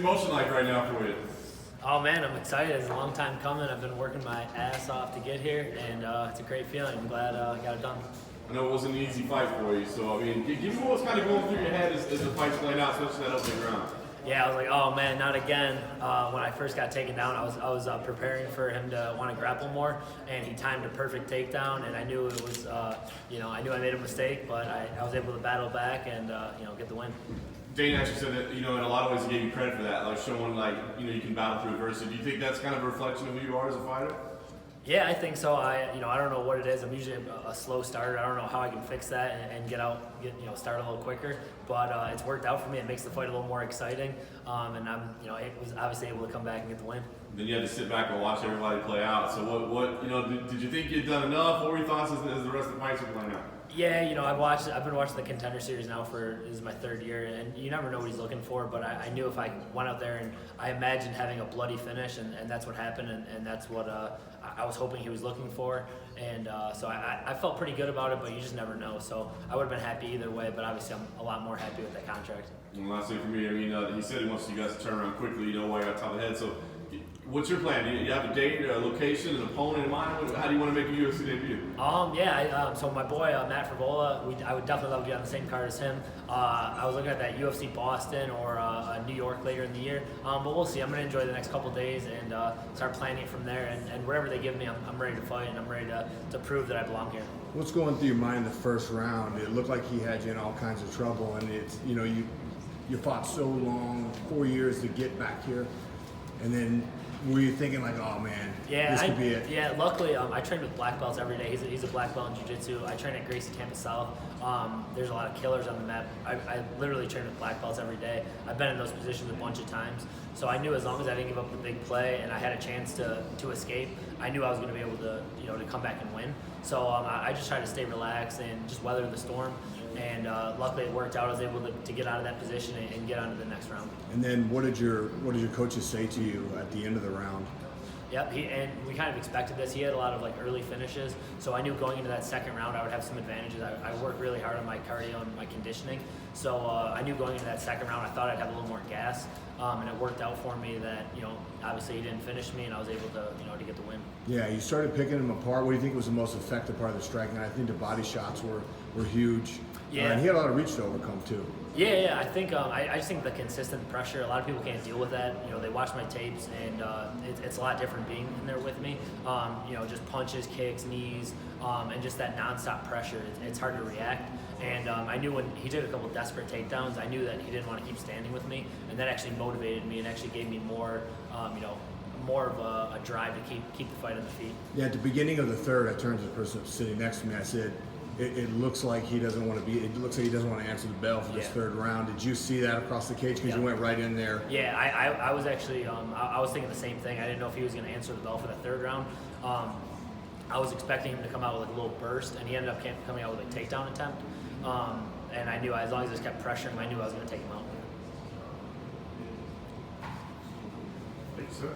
the emotion like right now for you? Oh man, I'm excited. It's a long time coming. I've been working my ass off to get here, and it's a great feeling. I'm glad I got it done. I know it wasn't an easy fight for you, so I mean, give me what was kind of going through your head as the fight's playing out, especially that opening round. Yeah, I was like, oh man, not again. When I first got taken down, I was preparing for him to want to grapple more, and he timed a perfect takedown, and I knew it was, I knew I made a mistake, but I was able to battle back and get the win. Dane actually said that, in a lot of ways he gave you credit for that, like showing you can battle through adversity. Do you think that's kind of a reflection of who you are as a fighter? Yeah, I think so. I don't know what it is. I'm usually a slow starter. I don't know how I can fix that and start a little quicker. But it's worked out for me. It makes the fight a little more exciting. And I'm, was obviously able to come back and get the win. Then you had to sit back and watch everybody play out. So what did you think you'd done enough? What were your thoughts as the rest of the fights were playing out? Yeah, I've been watching the Contender Series now this is my third year, and you never know what he's looking for, but I knew if I went out there and I imagined having a bloody finish, and that's what happened, and that's what I was hoping he was looking for, and so I felt pretty good about it, but you just never know, so I would have been happy either way, but obviously I'm a lot more happy with that contract. And last thing for me, he said he wants you guys to turn around quickly, why you're on top of the head, so what's your plan? Do you have a date, a location, an opponent in mind? How do you want to make a UFC debut? So my boy Matt Frivola, I would definitely love to get on the same card as him. I was looking at that UFC Boston or New York later in the year, but we'll see. I'm going to enjoy the next couple days and start planning it from there. And wherever they give me, I'm ready to fight, and I'm ready to prove that I belong here. What's going through your mind in the first round? It looked like he had you in all kinds of trouble, and it's you fought so long, 4 years to get back here, and then were you thinking like, oh man, this could be it? Yeah, luckily I train with black belts every day. He's a black belt in jiu-jitsu. I train at Gracie Tampa South. There's a lot of killers on the map. I literally train with black belts every day. I've been in those positions a bunch of times. So I knew as long as I didn't give up the big play and I had a chance to escape, I knew I was going to be able to to come back and win. So I just tried to stay relaxed and just weather the storm. And luckily it worked out. I was able to get out of that position and get on to the next round. And then what did your coaches say to you at the end of the round? Yep, and we kind of expected this. He had a lot of early finishes, so I knew going into that second round I would have some advantages. I worked really hard on my cardio and my conditioning, so I knew going into that second round I thought I'd have a little more gas, and it worked out for me that obviously he didn't finish me and I was able to to get the win. Yeah, you started picking him apart. What do you think was the most effective part of the striking? I think the body shots were huge. Yeah, and he had a lot of reach to overcome too. Yeah. I think I just think the consistent pressure. A lot of people can't deal with that. They watch my tapes, and it's a lot different being in there with me. Just punches, kicks, knees, and just that nonstop pressure. It's hard to react. And I knew when he took a couple desperate takedowns, I knew that he didn't want to keep standing with me, and that actually motivated me and actually gave me more, more of a drive to keep the fight on the feet. Yeah, at the beginning of the third, I turned to the person sitting next to me. I said, it looks like he doesn't want to be. It looks like he doesn't want to answer the bell for this third round. Did you see that across the cage? Because you went right in there. Yeah, I was actually. I was thinking the same thing. I didn't know if he was going to answer the bell for the third round. I was expecting him to come out with a little burst, and he ended up coming out with a takedown attempt. And I knew as long as I just kept pressuring him, I knew I was going to take him out. Thanks, sir.